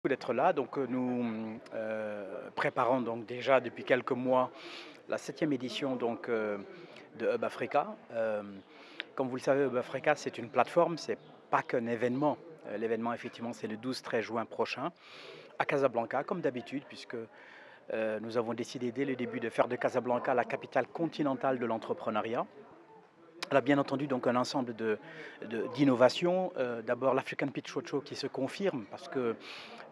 D'être là. Donc nous préparons donc déjà depuis quelques mois la septième édition de Hub Africa. Comme vous le savez, Hub Africa, c'est une plateforme, c'est pas qu'un événement. L'événement, effectivement, c'est le 12-13 juin prochain à Casablanca, comme d'habitude, puisque nous avons décidé dès le début de faire de Casablanca la capitale continentale de l'entrepreneuriat. Elle a bien entendu donc un ensemble d'innovations. D'abord l'African Pitch Roadshow qui se confirme parce que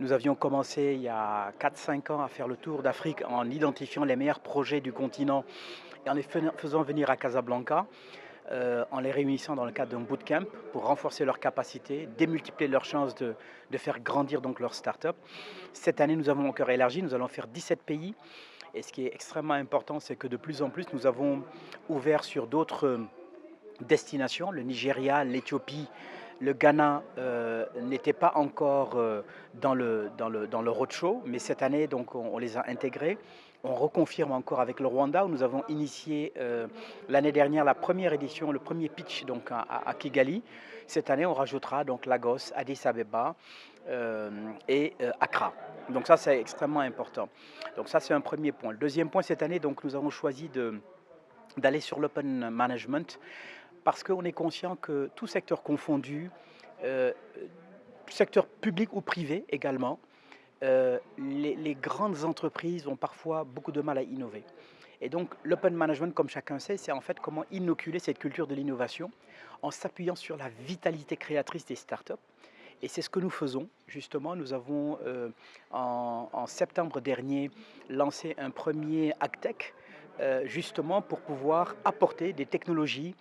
nous avions commencé il y a 4-5 ans à faire le tour d'Afrique en identifiant les meilleurs projets du continent et en les faisant venir à Casablanca, en les réunissant dans le cadre d'un bootcamp pour renforcer leurs capacités, démultiplier leurs chances de faire grandir donc leur start-up. Cette année, nous avons encore élargi, nous allons faire 17 pays. Et ce qui est extrêmement important, c'est que de plus en plus, nous avons ouvert sur d'autres destinations. Le Nigeria, l'Éthiopie, le Ghana n'étaient pas encore dans le roadshow, mais cette année, donc, on les a intégrés. On reconfirme encore avec le Rwanda, où nous avons initié l'année dernière la première édition, le premier pitch donc, à Kigali. Cette année, on rajoutera donc Lagos, Addis Abeba et Accra. Donc ça, c'est extrêmement important. Donc ça, c'est un premier point. Le deuxième point, cette année, donc, nous avons choisi d'aller sur l'open management parce qu'on est conscient que tout secteur confondu, euh, secteur public ou privé également, les grandes entreprises ont parfois beaucoup de mal à innover. Et donc l'open management, comme chacun sait, c'est en fait comment inoculer cette culture de l'innovation en s'appuyant sur la vitalité créatrice des startups. Et c'est ce que nous faisons, justement. Nous avons, en septembre dernier, lancé un premier AgTech, justement pour pouvoir apporter des technologies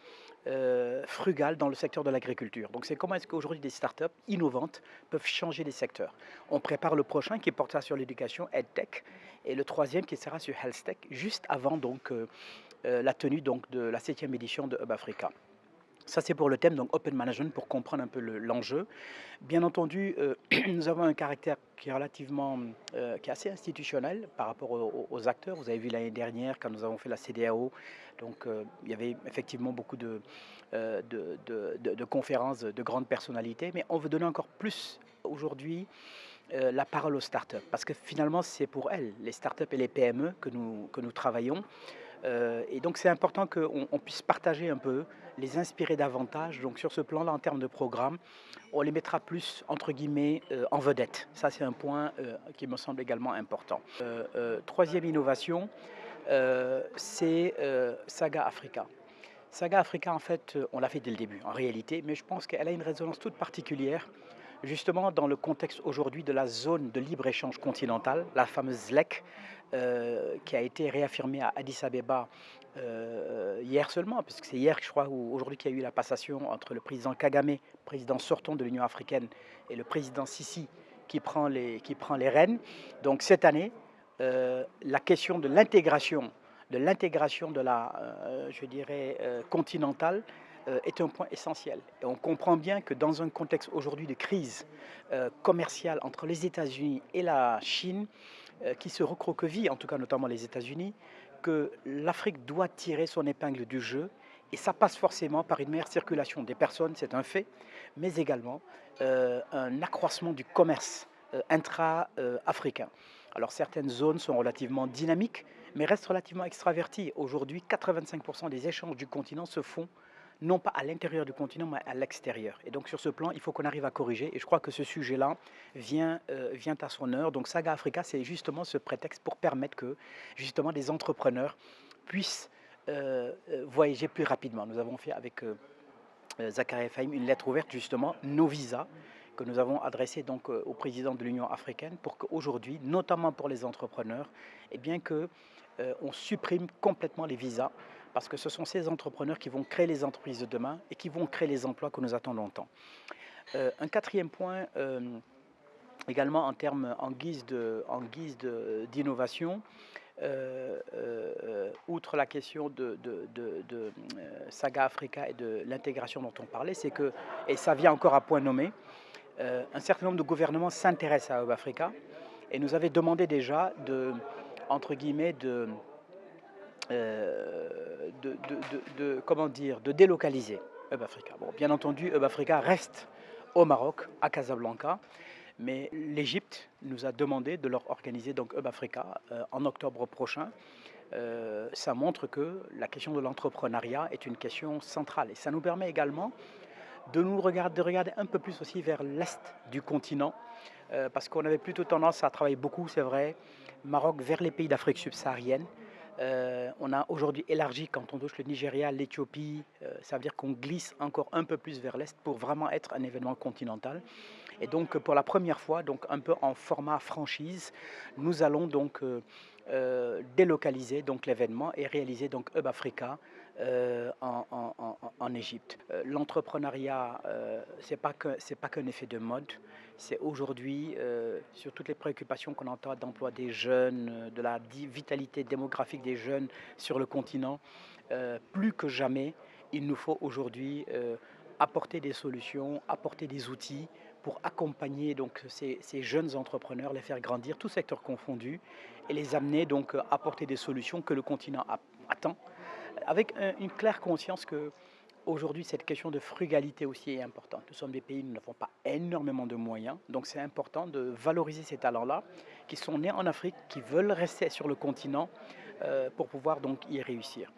frugales dans le secteur de l'agriculture. Donc c'est comment est-ce qu'aujourd'hui des startups innovantes peuvent changer les secteurs. On prépare le prochain qui portera sur l'éducation, EdTech, et le troisième qui sera sur HealthTech, juste avant donc, la tenue donc, de la septième édition de Hub Africa. Ça, c'est pour le thème, donc Open Management, pour comprendre un peu l'enjeu. Bien entendu, nous avons un caractère qui est relativement, qui est assez institutionnel par rapport aux acteurs. Vous avez vu l'année dernière, quand nous avons fait la CEDEAO, donc il y avait effectivement beaucoup de conférences de grandes personnalités, mais on veut donner encore plus aujourd'hui la parole aux startups, parce que finalement, c'est pour elles, les startups et les PME, que nous travaillons. Et donc c'est important qu'on puisse partager un peu, les inspirer davantage. Donc sur ce plan-là, en termes de programme, on les mettra plus, entre guillemets, en vedette. Ça, c'est un point qui me semble également important. Troisième innovation, c'est Saga Africa. Saga Africa, en fait, on l'a fait dès le début, en réalité, mais je pense qu'elle a une résonance toute particulière, justement dans le contexte aujourd'hui de la zone de libre-échange continentale, la fameuse ZLEC, qui a été réaffirmée à Addis Abeba hier seulement, parce que c'est hier, je crois, ou aujourd'hui qu'il y a eu la passation entre le président Kagame, président sortant de l'Union africaine, et le président Sisi qui prend les rênes. Donc cette année, la question de l'intégration de la, je dirais, continentale est un point essentiel. Et on comprend bien que dans un contexte aujourd'hui de crise commerciale entre les États-Unis et la Chine, qui se recroqueville, en tout cas notamment les États-Unis, que l'Afrique doit tirer son épingle du jeu. Et ça passe forcément par une meilleure circulation des personnes, c'est un fait, mais également un accroissement du commerce intra-africain. Alors certaines zones sont relativement dynamiques, mais restent relativement extraverties. Aujourd'hui, 85% des échanges du continent se font non pas à l'intérieur du continent, mais à l'extérieur. Et donc sur ce plan, il faut qu'on arrive à corriger. Et je crois que ce sujet-là vient à son heure. Donc Saga Africa, c'est justement ce prétexte pour permettre que justement des entrepreneurs puissent voyager plus rapidement. Nous avons fait avec Zakaria Faïm une lettre ouverte, justement, nos visas, que nous avons adressé donc au président de l'Union africaine pour qu'aujourd'hui, notamment pour les entrepreneurs, eh bien que on supprime complètement les visas parce que ce sont ces entrepreneurs qui vont créer les entreprises de demain et qui vont créer les emplois que nous attendons tant. Un quatrième point, également en guise d'innovation, outre la question de Saga Africa et de l'intégration dont on parlait, c'est que, et ça vient encore à point nommé, un certain nombre de gouvernements s'intéressent à Hub Africa et nous avaient demandé déjà entre guillemets, comment dire, de délocaliser Hub Africa. Bon, bien entendu, Hub Africa reste au Maroc, à Casablanca, Mais l'Égypte nous a demandé de leur organiser donc Hub Africa en octobre prochain. Ça montre que la question de l'entrepreneuriat est une question centrale et ça nous permet également de regarder un peu plus aussi vers l'est du continent, parce qu'on avait plutôt tendance à travailler beaucoup, c'est vrai, Maroc vers les pays d'Afrique subsaharienne. On a aujourd'hui élargi quand on touche le Nigeria, l'Éthiopie, ça veut dire qu'on glisse encore un peu plus vers l'est pour vraiment être un événement continental. Et donc pour la première fois, donc un peu en format franchise, nous allons donc délocaliser donc l'événement et réaliser donc Hub Africa en Égypte. L'entrepreneuriat, c'est pas qu'un effet de mode. C'est aujourd'hui, sur toutes les préoccupations qu'on entend d'emploi des jeunes, de la vitalité démographique des jeunes sur le continent, plus que jamais, il nous faut aujourd'hui apporter des solutions, apporter des outils pour accompagner donc ces jeunes entrepreneurs, les faire grandir, tous secteurs confondus, et les amener donc à apporter des solutions que le continent attend, avec une claire conscience que aujourd'hui cette question de frugalité aussi est importante. Nous sommes des pays où nous n'avons pas énormément de moyens, donc c'est important de valoriser ces talents-là qui sont nés en Afrique, qui veulent rester sur le continent pour pouvoir donc y réussir.